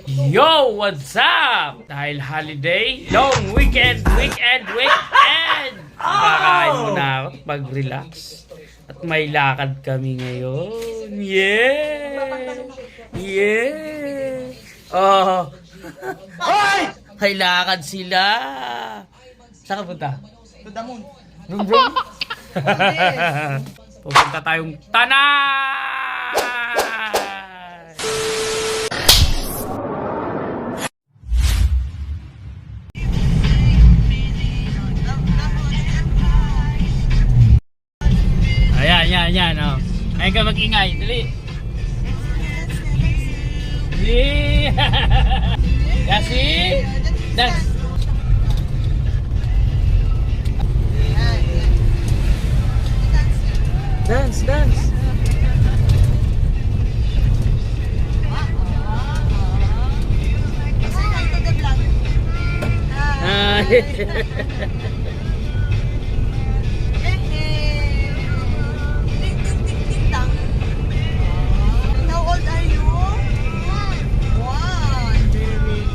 Yo! What's up? Dahil holiday, long weekend! Kakain muna ako, mag-relax. At may lakad kami ngayon. Yeah! Oh! Hoy! May lakad sila! Saan ka punta? To the moon. Brum. Pupunta tayong Tanay! Ayan, oh. Ayun ka mag-ingay, dali. Kasi, dance. Dance. How old are you? One. Very good.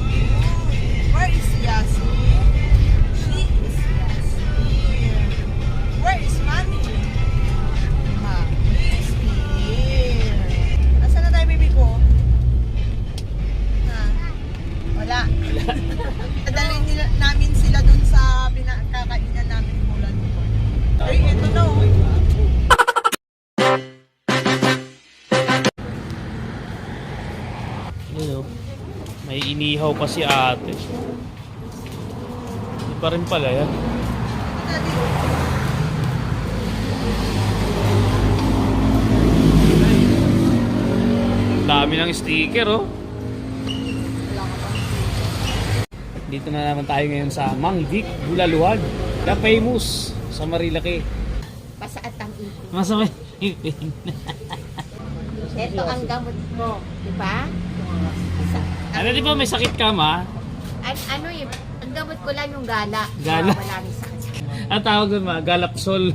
Where is Yasmin? She is Yasmin. Where is Mommy? Mommy is here. Asan na tayo, baby ko? Ha? Wala. Dadalhin namin sila dun sa pinakakainan namin bulan ko. Ay, ito na oh. Ano? May inihaw pa si ate. Hindi pa rin pala yan. Dami ng sticker, oh. Dito na naman tayo ngayon sa Mang Vic, Bulaluhan. The famous sa Marilaki. Pasaat ang ipin. Masama ipin. Ito ang gamot mo, di ba? Ano, di ba may sakit ka, ma? Ano yun? Ang gamot ko lang yung gala. Gala? Wala rin sakit. Ang tawag doon, ma, Galapsol.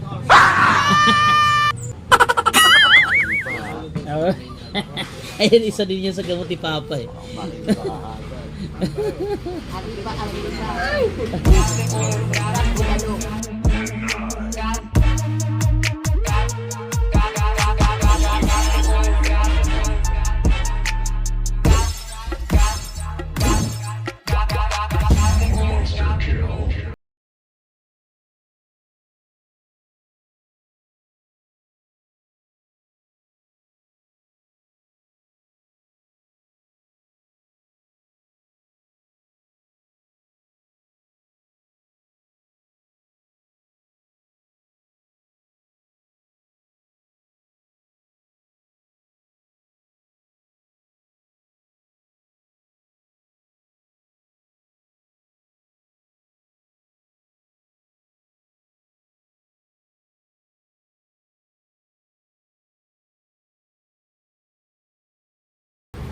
Ayun, isa din yan sa gamot ni Papa eh. Arriba.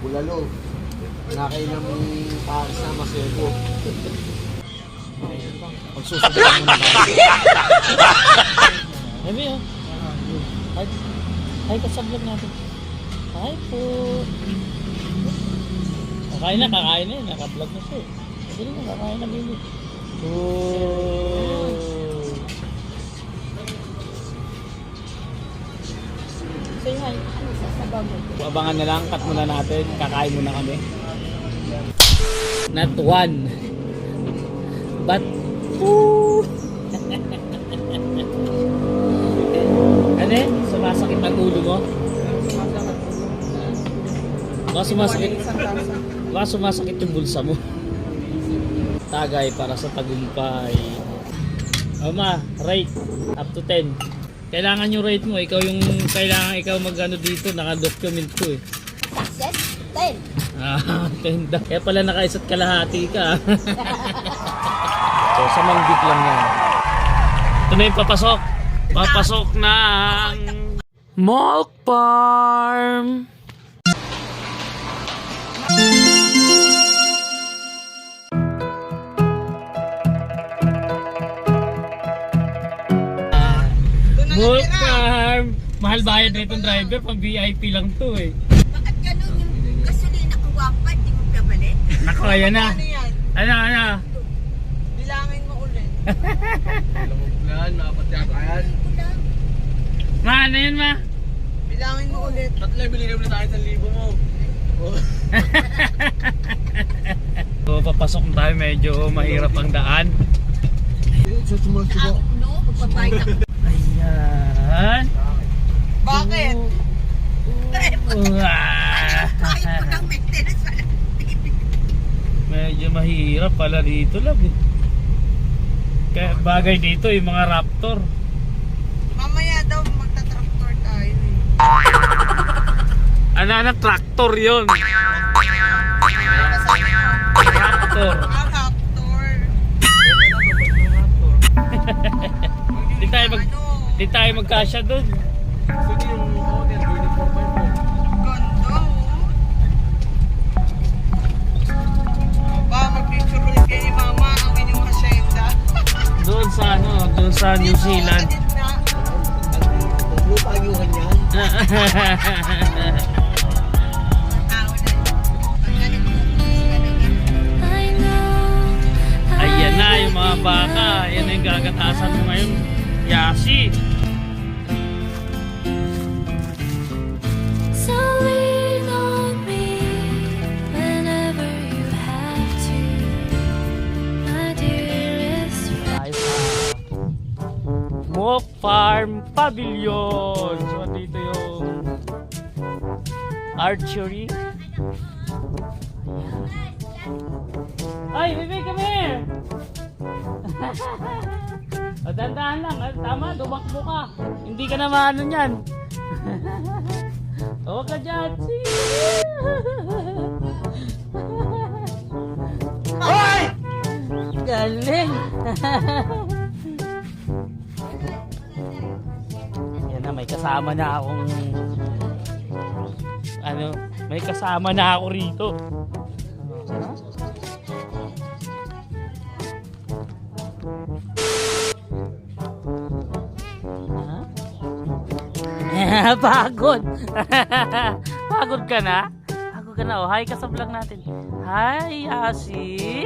Bulalo. Nakainom yung pares na masebo. Pagsusubukan mo na tayo. Sabi oh. Hi ka sa vlog natin. Hi po. Kakain na eh. Naka-vlog na siya eh. Sige na, kakain na baby. Oh. Say hi. Ano sasabaw mo? Abangan na lang, cut muna natin. Kakain muna kami. Not one, but two. Ano eh? Sumasakit ang ulo mo? Baka sumasakit yung bulsa mo. Tagay para sa tagumpay. Ma, rate up to 10. Kailangan yung rate mo, kailangan ikaw mag-ano dito, naka-document ko eh. Success? 10. 10 daw. Kaya pala naka-isa't kalahati ka. So, sa Mang Vic lang yan. Ito na yung papasok. Papasok ng Milk Farm. Milk Farm. Mahal bayad na itong driver, pang VIP lang to eh. Bakit ganun yung gasolina ko wapad, di mo pabalik? Oh, ayan na. Ano yan? Ano? Bilangin mo ulit. Lan, dapat yata yan. Ma, ano yun ma? Bilangin mo ulit. Tatlo binigay mo na sa akin 1,000 mo. So, papasok na tayo, medyo mahirap ang daan. Susumo. No, magpapay ka. Ayan. Bakit? Kahit po ng maintenance pala. Medyo mahirap pala dito lang eh. Kaya bagay dito yung mga Raptor. Mamaya daw magta-tractor tayo eh. Ano, tractor yun. Raptor. Tractor. Di tayo magkasya dun. Sige yung owner, gawin yung 4x4. Ganda oh. Ba, mag-picture ulit kayo ni Mama ang inyong hacienda. Doon sa New Zealand. Dito, sa gitna. Lupa yung kanyan. Ayan na yung mga baka. Ayan na yung gagatasan mo ngayon. Yasi. So lean on me whenever you have to, my dearest friend. Mock Farm Pavilion. So dito yung archery. Ay, baby, come here! O, dandahan lang. Tama, dumakbo ka. Hindi ka na maano niyan. Huwag ka dyan. Hoy! Galing! Yan na, may kasama na akong may kasama na ako rito. Pagod. Pagod ka na? Pagod ka na. Oh, hi ka sa vlog natin. Hi, Asi.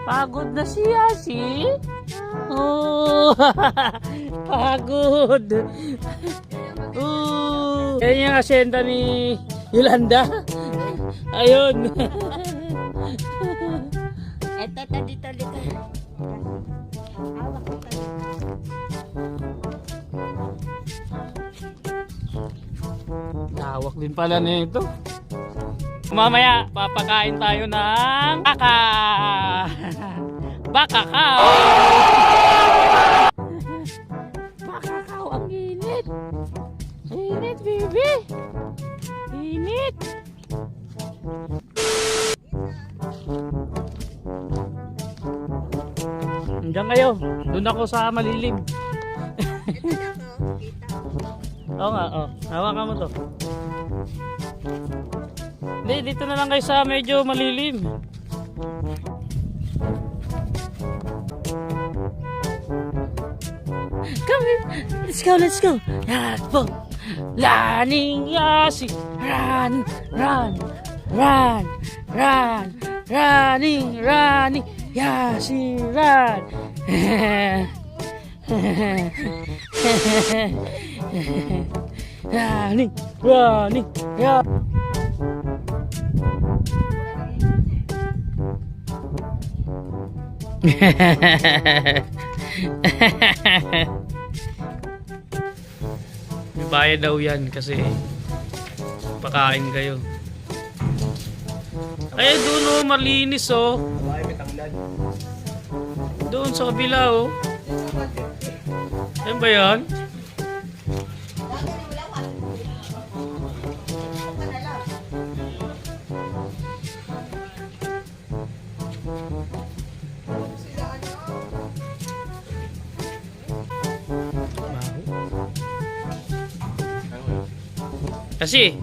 Pagod na si Asi. Oh, pagod. Oh. Yan yung asyenda ni Yolanda. Ayun. Eto, dito. Hawak ko ka. Tawak din pala nito. Mamaya, papakain tayo ng baka. Baka cow. Baka cow, ang init. Init, baby. Init. Diyan kayo. Doon ako sa malilim. Ito lang, no? Kita. Oo nga, oh. Hawakan mo to. Hindi, dito na lang kayo sa medyo malilim. Come here. Let's go. Yakbo. Laning yasi. Run. Running. Yasi, run. Running. Yeah. May bayad daw yan kasi pakain kayo. Ay, doon oh, malinis oh. Bahay may tanglad. Doon sa kabila oh. Yan ba yan? Kasi